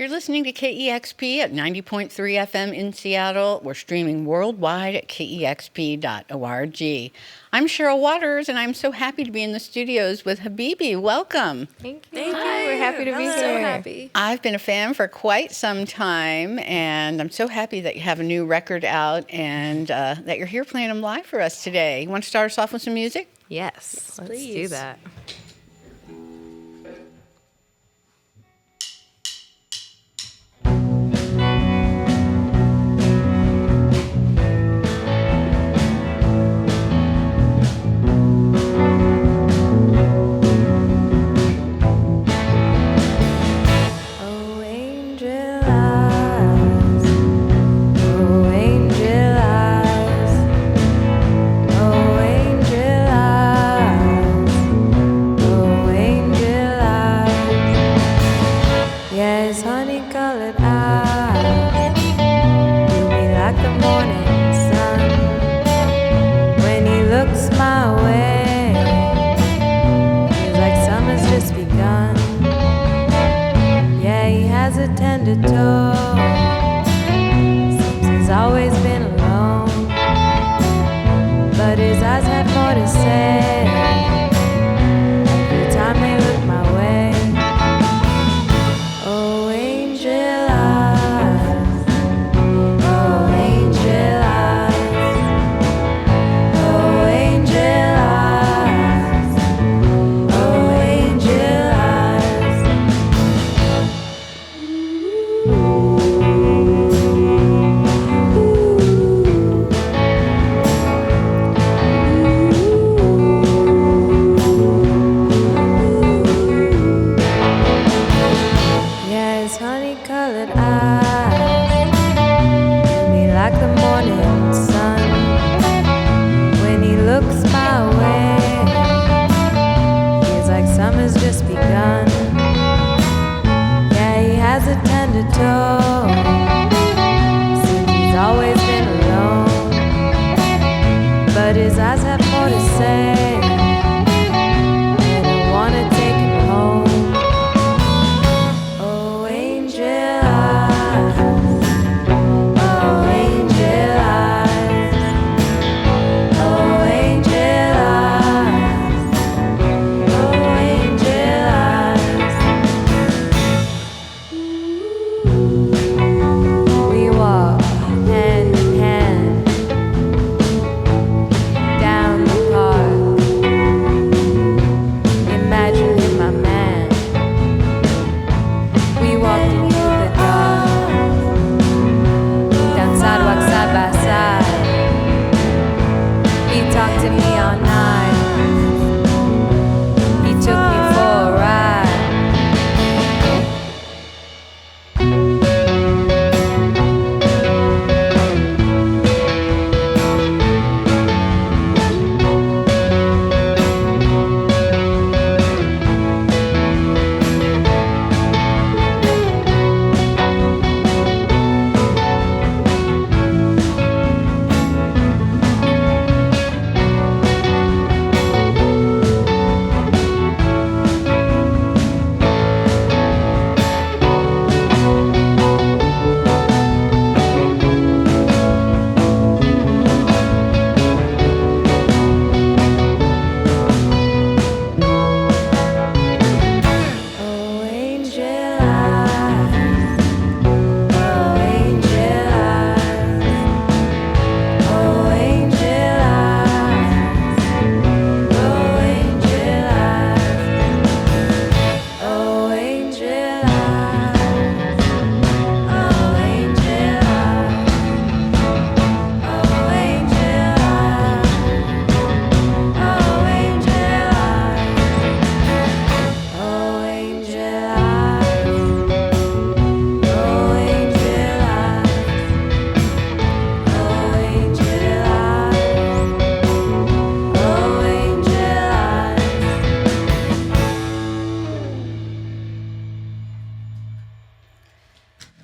You're listening to KEXP at 90.3 FM in Seattle. We're streaming worldwide at kexp.org. I'm Cheryl Waters, and I'm so happy to be in the studios with Habibi. Welcome. Thank you. We're happy to be here. So happy. I've been a fan for quite some time, and I'm so happy that you have a new record out and that you're here playing them live for us today. You want to start us off with some music? Yes, let's please. do that.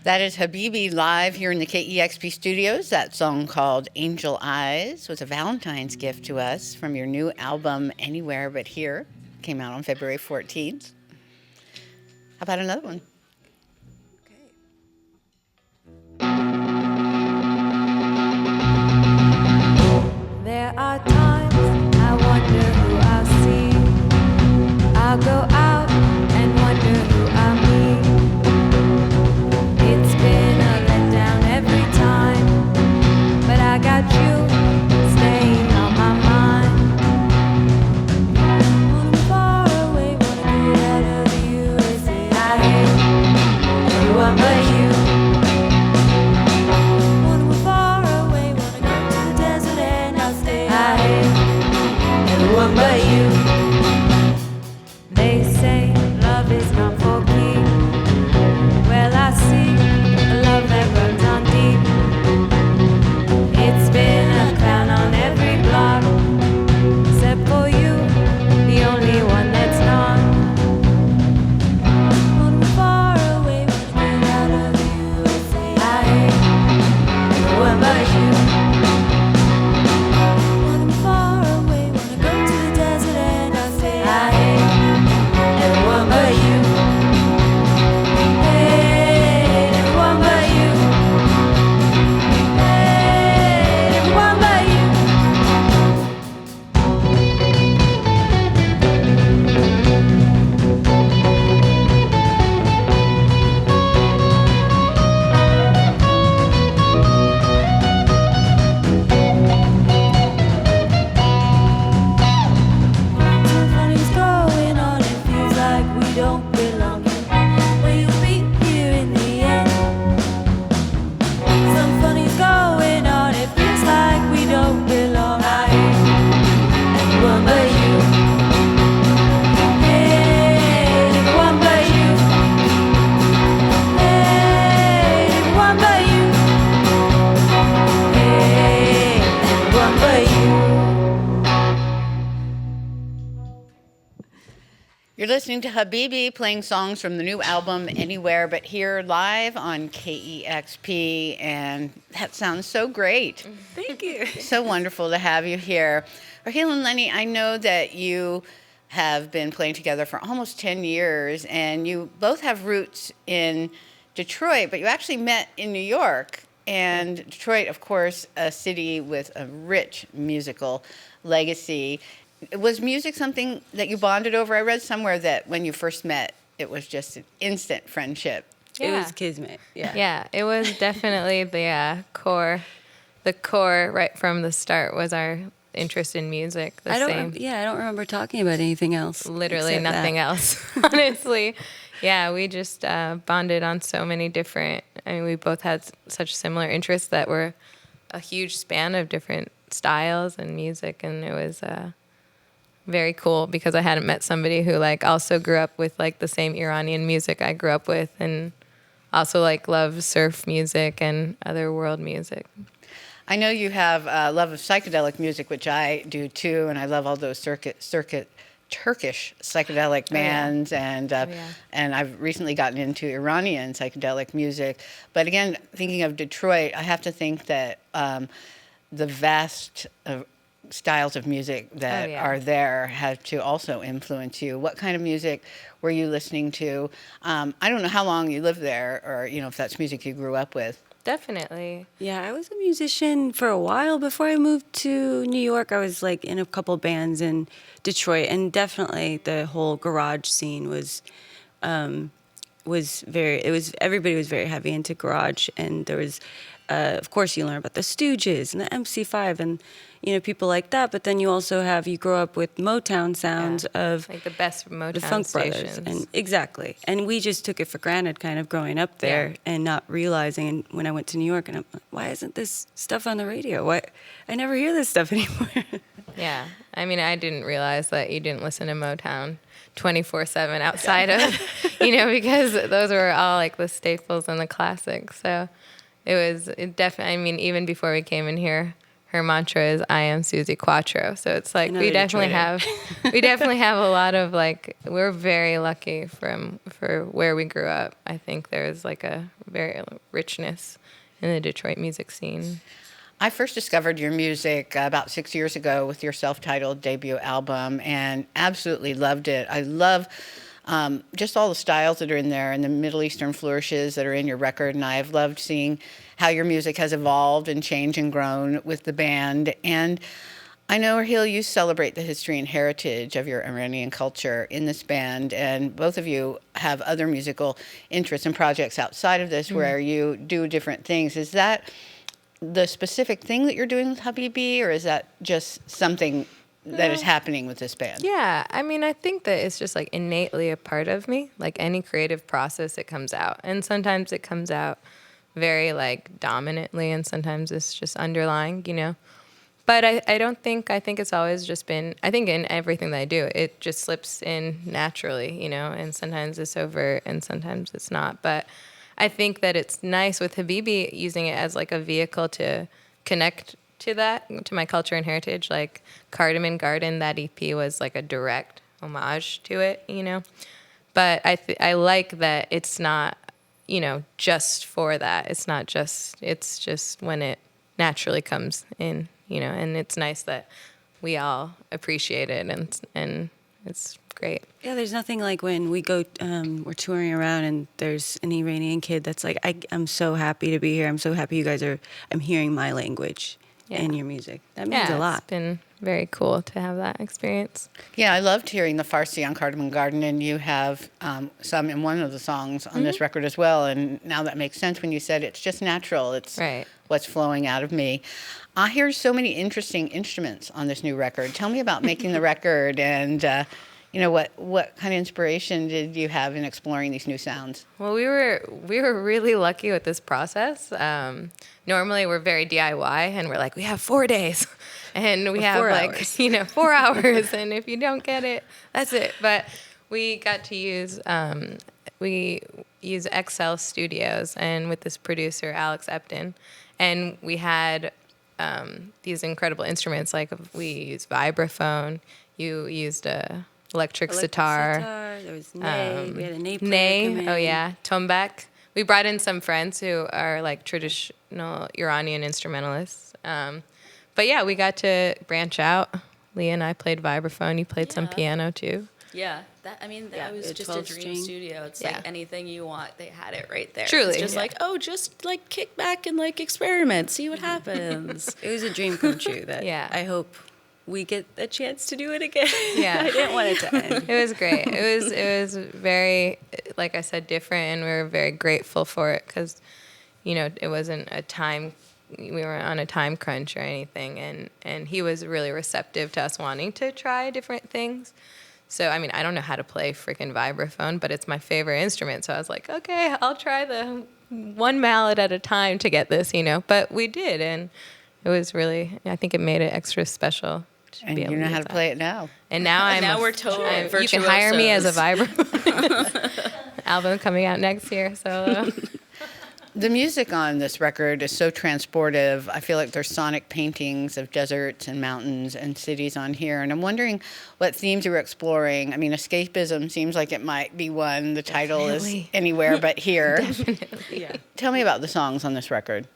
That is Habibi live here in the KEXP studios. That song called Angel Eyes was a Valentine's gift to us from your new album, Anywhere But Here. Came out on February 14th. How about another one? Okay. You're listening to Habibi playing songs from the new album Anywhere But Here live on KEXP, and that sounds so great. Thank you. So wonderful to have you here. Raheel and Lenny, I know that you have been playing together for almost 10 years, and you both have roots in Detroit, but you actually met in New York. And Detroit, of course, a city with a rich musical legacy. Was music something that you bonded over? I read somewhere that when you first met, it was just an instant friendship. It was kismet. Yeah. Yeah, it was definitely the core. The core right from the start was our interest in music. I don't remember talking about anything else. Literally nothing else, honestly. Yeah, we just bonded on so many different. I mean, we both had such similar interests that were a huge span of different styles and music, and it was very cool because I hadn't met somebody who like also grew up with like the same Iranian music I grew up with, and also like loves surf music and other world music. I know you have a love of psychedelic music, which I do too, and I love all those circuit Turkish psychedelic bands, and I've recently gotten into Iranian psychedelic music. But again, thinking of Detroit, I have to think that the vast styles of music that are there have to also influence you. What kind of music were you listening to? I don't know how long you lived there, or if that's music you grew up with. Definitely. Yeah, I was a musician for a while before I moved to New York. I was like in a couple bands in Detroit, and definitely the whole garage scene was everybody was very heavy into garage, and there was of course you learn about the Stooges and the MC5 and people like that, but then you grow up with Motown sounds of like the best Motown the Funk stations. Brothers, and we just took it for granted kind of growing up there and not realizing. And when I went to New York, and I'm like, why isn't this stuff on the radio? Why I never hear this stuff anymore. Yeah, I mean, I didn't realize that you didn't listen to Motown 24/7 outside of, because those were all like the staples and the classics. So it definitely, I mean, even before we came in here, her mantra is "I am Susie Quattro." So it's like we definitely have a lot of like, we're very lucky for where we grew up. I think there's like a very richness in the Detroit music scene. I first discovered your music about 6 years ago with your self-titled debut album, and absolutely loved it. I love just all the styles that are in there and the Middle Eastern flourishes that are in your record, and I've loved seeing how your music has evolved and changed and grown with the band. And I know, Raheel, you celebrate the history and heritage of your Iranian culture in this band, and both of you have other musical interests and projects outside of this where you do different things. Is that the specific thing that you're doing with Habibi, or is that just something that is happening with this band? Yeah, I mean, I think that it's just like innately a part of me. Like any creative process, it comes out. And sometimes it comes out very like dominantly, and sometimes it's just underlying, But I think it's always just been, I think in everything that I do, it just slips in naturally, and sometimes it's overt and sometimes it's not. But I think that it's nice with Habibi using it as like a vehicle to connect to my culture and heritage. Like Cardamom Garden, that EP was like a direct homage to it, But I like that it's not, just for that. It's just when it naturally comes in, and it's nice that we all appreciate it, and it's great. Yeah, there's nothing like when we go, we're touring around and there's an Iranian kid that's like, I'm so happy to be here. I'm so happy I'm hearing my language in your music. That means a lot. It's been very cool to have that experience. Yeah, I loved hearing the Farsi on Cardamom Garden, and you have some in one of the songs on this record as well. And now that makes sense when you said it's just natural. It's what's flowing out of me. I hear so many interesting instruments on this new record. Tell me about making the record, and what kind of inspiration did you have in exploring these new sounds? Well, we were really lucky with this process. Normally we're very DIY, and we're like, we have 4 days, and we have 4 hours, and if you don't get it, that's it. But we got to use XL Studios, and with this producer Alex Epton, and we had these incredible instruments. Like we used vibraphone, you used a electric Electric sitar. There was Ney. We had a Ney player come Ney, in. oh yeah, Tombak. We brought in some friends who are like traditional Iranian instrumentalists. But yeah, we got to branch out. Leah and I played vibraphone. You played some Yeah. piano too. Yeah, that was a just a 12 dream string. studio. It's Yeah. like anything you want, they had it right there. Truly, It's just yeah. like, oh, just like kick back and like experiment, see what happens. It was a dream come true that Yeah. I hope we get a chance to do it again. Yeah. I didn't want it to end. It was great. It was very, like I said, different, and we were very grateful for it because, it wasn't a time. We weren't on a time crunch or anything, and he was really receptive to us wanting to try different things. So, I mean, I don't know how to play freaking vibraphone, but it's my favorite instrument. So I was like, okay, I'll try the one mallet at a time to get this, But we did, and it was really, I think it made it extra special. To And be able you know to how use to that. play it now. And now we're total you can hire me as a virtuosos. vibraphone. Album coming out next year, so. The music on this record is so transportive. I feel like there's sonic paintings of deserts and mountains and cities on here. And I'm wondering what themes you were exploring. I mean, escapism seems like it might be one. The title is Definitely. Anywhere But Here. Yeah. Tell me about the songs on this record.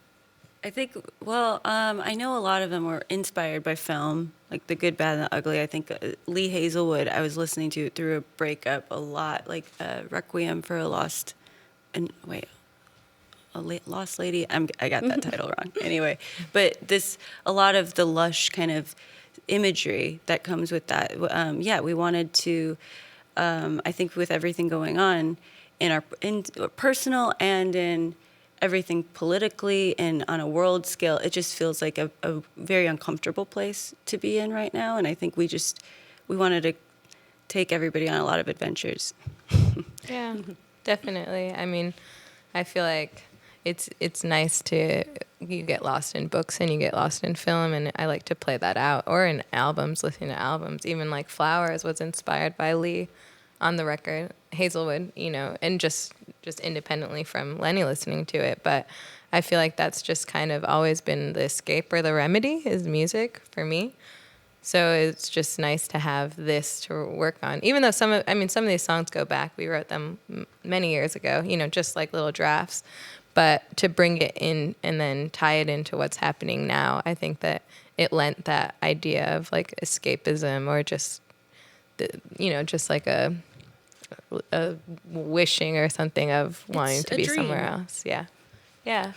I think, I know a lot of them were inspired by film, like The Good, Bad, and the Ugly. I think Lee Hazelwood, I was listening to through a breakup a lot, like Requiem for a Lost, Lost Lady. I got that title wrong. Anyway, but a lot of the lush kind of imagery that comes with that. We wanted to, I think with everything going on in our personal and in everything politically and on a world scale, it just feels like a very uncomfortable place to be in right now. And I think we wanted to take everybody on a lot of adventures. Yeah, definitely. I mean, I feel like it's nice you get lost in books and you get lost in film, and I like to play that out, or in albums, listening to albums. Even like Flowers was inspired by Lee on the record, Hazelwood, and just independently from Lenny listening to it. But I feel like that's just kind of always been the escape or the remedy is music for me. So it's just nice to have this to work on. Even though some of these songs go back, we wrote them many years ago, just like little drafts. But to bring it in and then tie it into what's happening now, I think that it lent that idea of like escapism or just, just like a wishing or something of wanting It's to a be dream. somewhere else. Yeah. Yeah,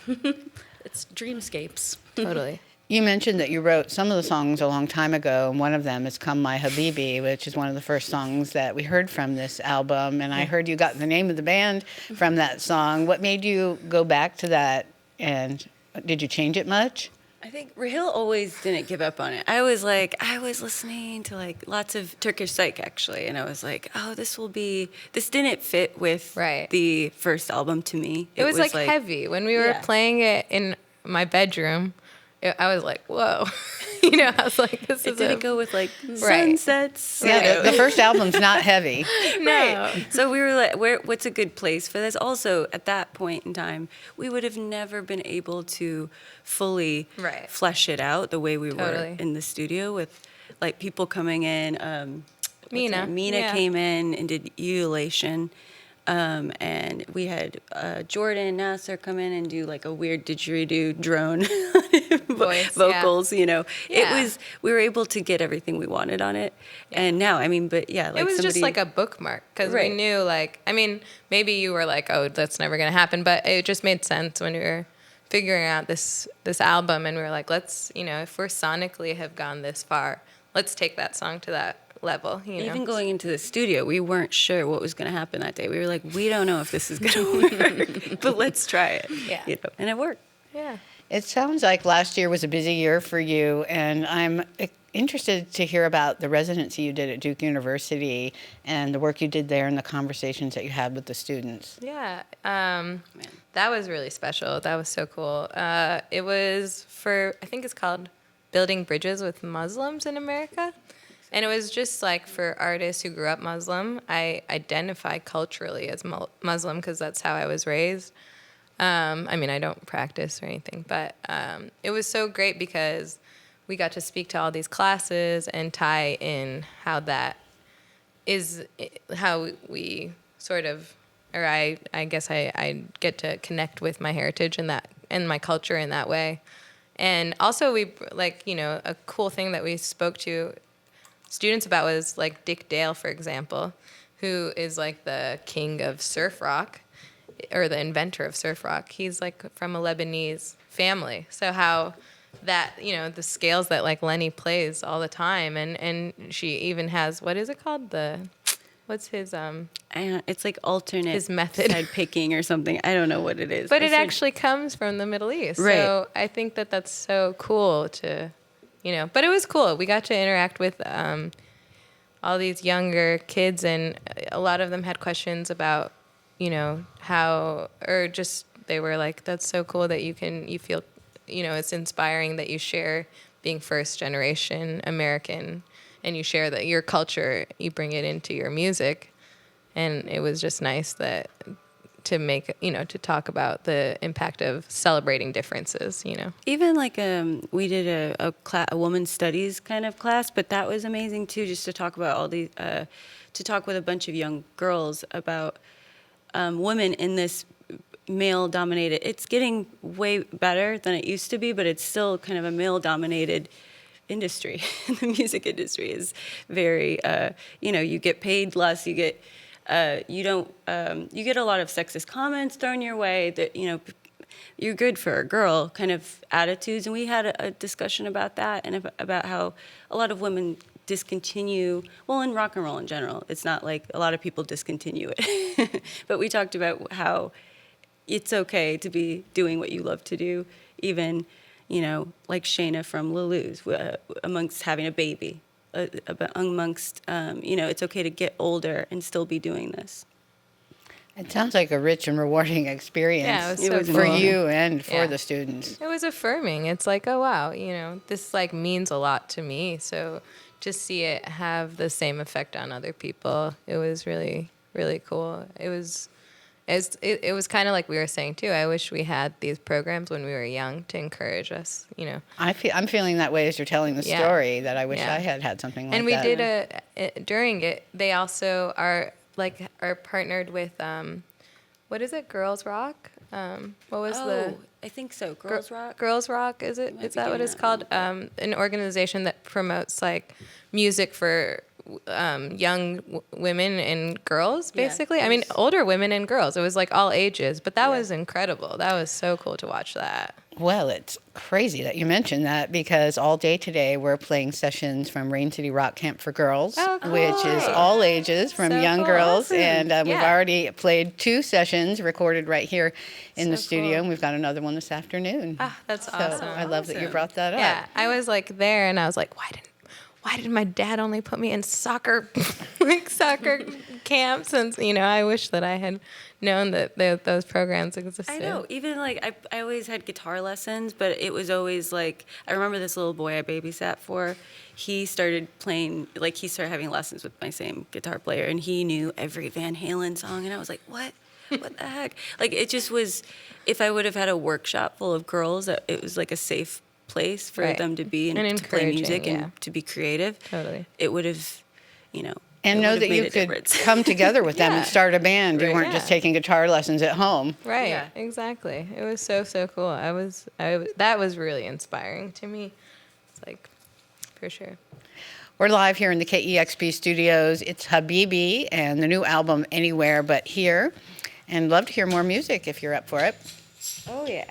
It's dreamscapes. totally. You mentioned that you wrote some of the songs a long time ago, and one of them is Come My Habibi, which is one of the first songs that we heard from this album. And I heard you got the name of the band from that song. What made you go back to that, and did you change it much? I think Rahil always didn't give up on it. I was listening to like lots of Turkish Psych actually, and I was like, oh, this didn't fit with Right. the first album to me. It was like heavy. When we were Yeah. playing it in my bedroom, I was like, whoa. I was like, this It is didn't go with like Right. sunsets. Yeah, the first album's not heavy. No. So we were like, what's a good place for this? Also, at that point in time, we would have never been able to fully Right. flesh it out the way we were Totally. in the studio with like people coming in. Mina. Mina Yeah. came in and did Ululation. And we had Jordan Nasser come in and do like a weird didgeridoo drone Voice, vocals, Yeah. we were able to get everything we wanted on it. And now, like It was just like a bookmark because we Right. knew, like, maybe you were like, oh, that's never going to happen. But it just made sense when we were figuring out this album. And we were like, let's, if we're sonically have gone this far, let's take that song to that level. Even going into the studio, we weren't sure what was going to happen that day. We were like, we don't know if this is going to work, but let's try it. Yeah. And it worked. Yeah. It sounds like last year was a busy year for you, and I'm interested to hear about the residency you did at Duke University and the work you did there and the conversations that you had with the students. Yeah, that was really special. That was so cool. It was I think it's called Building Bridges with Muslims in America. And it was just like for artists who grew up Muslim. I identify culturally as Muslim because that's how I was raised. I don't practice or anything, but it was so great because we got to speak to all these classes and tie in how that how we sort of, or I guess I get to connect with my heritage and my culture in that way. And also we, like, you know, a cool thing that we spoke to students about was like Dick Dale, for example, who is like the king of surf rock, or the inventor of surf rock. He's like from a Lebanese family. So how that, you know, the scales that like Lenny plays all the time, and she even has, what is it called? What's his It's like alternate his method. side picking or something. I don't know what it is. But it actually comes from the Middle East. Right. So I think that that's so cool to, you know, but it was cool. We got to interact with all these younger kids, and a lot of them had questions about, you know, how, or just, they were like, that's so cool that you feel, you know, it's inspiring that you share being first generation American, and you share that your culture, you bring it into your music. And it was just nice to make, you know, to talk about the impact of celebrating differences, you know. Even like we did a women's studies kind of class, but that was amazing too, just to talk about all these, to talk with a bunch of young girls about women in this male-dominated. It's getting way better than it used to be, but it's still kind of a male-dominated industry. The music industry is very, you know, you get paid less, you get you get a lot of sexist comments thrown your way that, you know, you're good for a girl kind of attitudes. And we had a discussion about that, and about how a lot of women discontinue, well, in rock and roll in general, it's not like a lot of people discontinue it. But we talked about how it's okay to be doing what you love to do, even, you know, like Shayna from Lulu's, amongst having a baby. Amongst, you know, it's okay to get older and still be doing this. It sounds like a rich and rewarding experience. Yeah, it was so for cool. you and for Yeah. the students. It was affirming. It's like, oh, wow, you know, this like means a lot to me. So to see it have the same effect on other people, it was really, really cool. It was kind of like we were saying too. I wish we had these programs when we were young to encourage us, you know. I'm feeling that way as you're telling the Yeah. story, that I wish Yeah. I had something like And we that. did during it. They also are partnered with what is it? Girls Rock. What was the I think so. Girls Rock. Girls Rock, is it? Is that what it's called? An organization that promotes like music for young women and girls, basically. I mean, older women and girls. It was like all ages, but that was incredible. That was so cool to watch that. Well, it's crazy that you mentioned that, because all day today we're playing sessions from Rain City Rock Camp for Girls, Oh, cool. which is all ages from So young cool. girls. Awesome. And we've Yeah. already played 2 sessions recorded right here in the So studio, cool. and we've got another one this afternoon. Ah, that's So awesome. I love that you brought that up. Yeah, I was like there, and I was like, why did my dad only put me in soccer camps? And, you know, I wish that I had known that those programs existed. I know. Even like I always had guitar lessons, but it was always like, I remember this little boy I babysat for. He started playing, like he started having lessons with my same guitar player, and he knew every Van Halen song, and I was like, what? What the heck? Like, it just was, if I would have had a workshop full of girls, it was like a safe place for Right. them to be and And to play music encouraging, and to be creative. Totally. It would have, you know, And it know would have that made you a could difference. come together with them and Yeah. start a band. You Right. weren't just Yeah. taking guitar lessons at home. Right. Yeah. Exactly. It was so cool. That was really inspiring to me. It's like, for sure. We're live here in the KEXP studios. It's Habibi and the new album Anywhere But Here. And love to hear more music if you're up for it. Oh, yeah.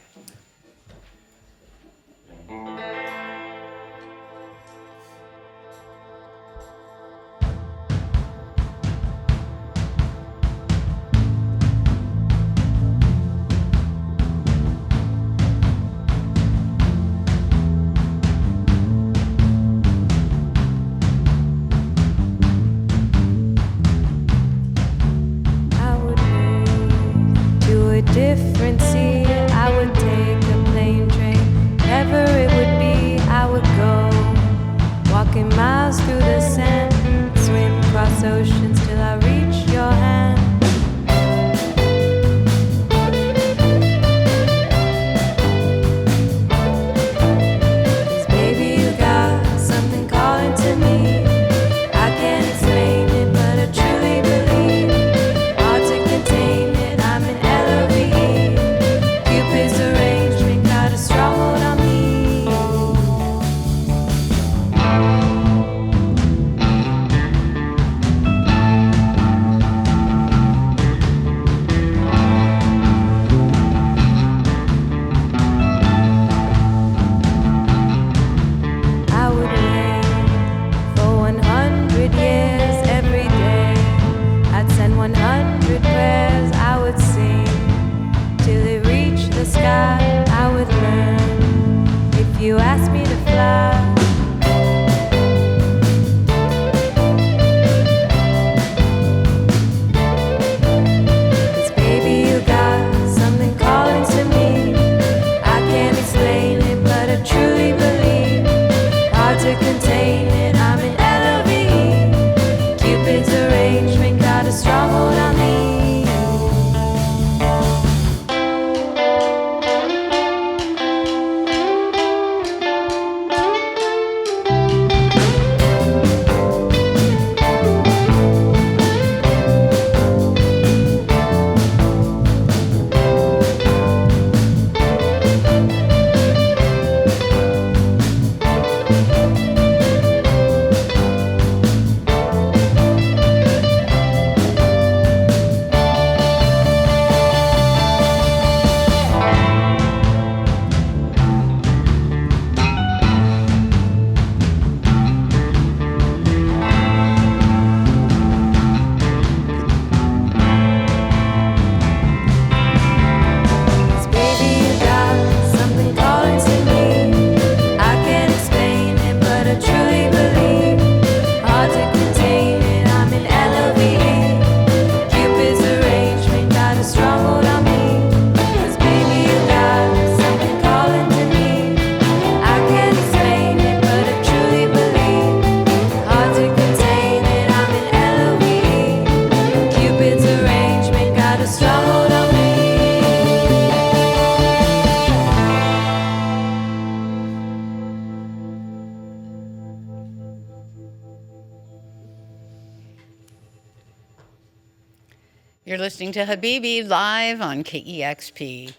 I would move to a different sea. I would take You asked me to fly. Truly believe, hard to contain it. I'm in LOVE. Cupid's arrangement got a stronghold on me. You're listening to Habibi live on KEXP.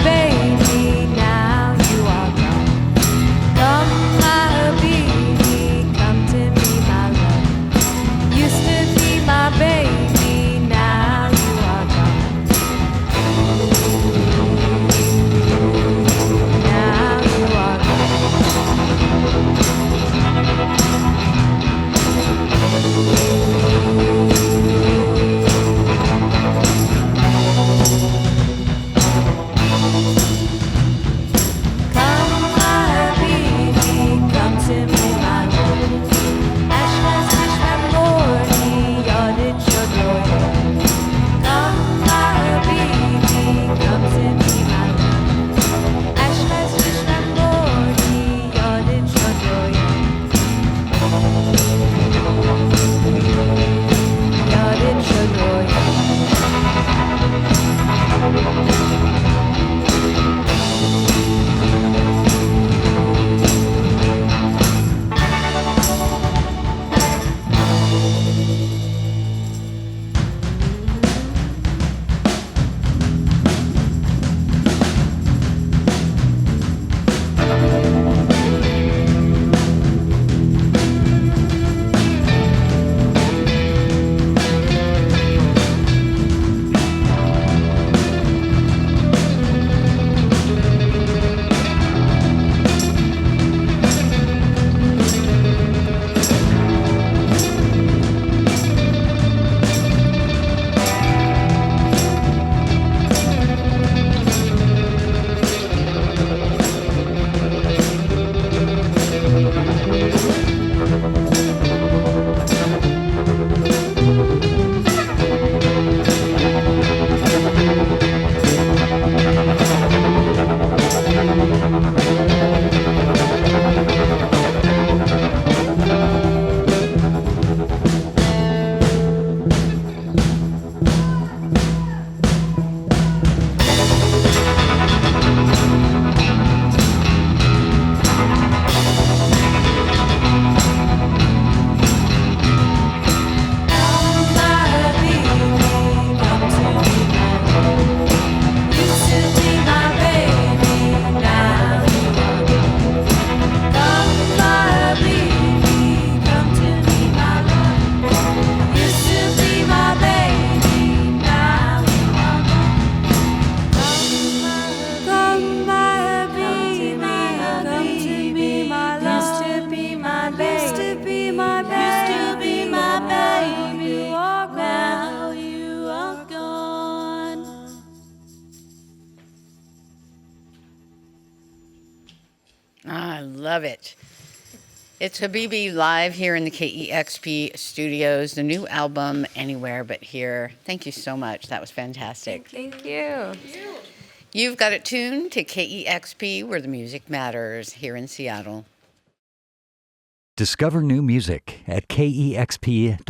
Baby, now you are gone. Come, my Habibi. I love it. It's Habibi live here in the KEXP studios, the new album, Anywhere But Here. Thank you so much. That was fantastic. Thank you. You've got it tuned to KEXP, where the music matters, here in Seattle. Discover new music at kexp.org.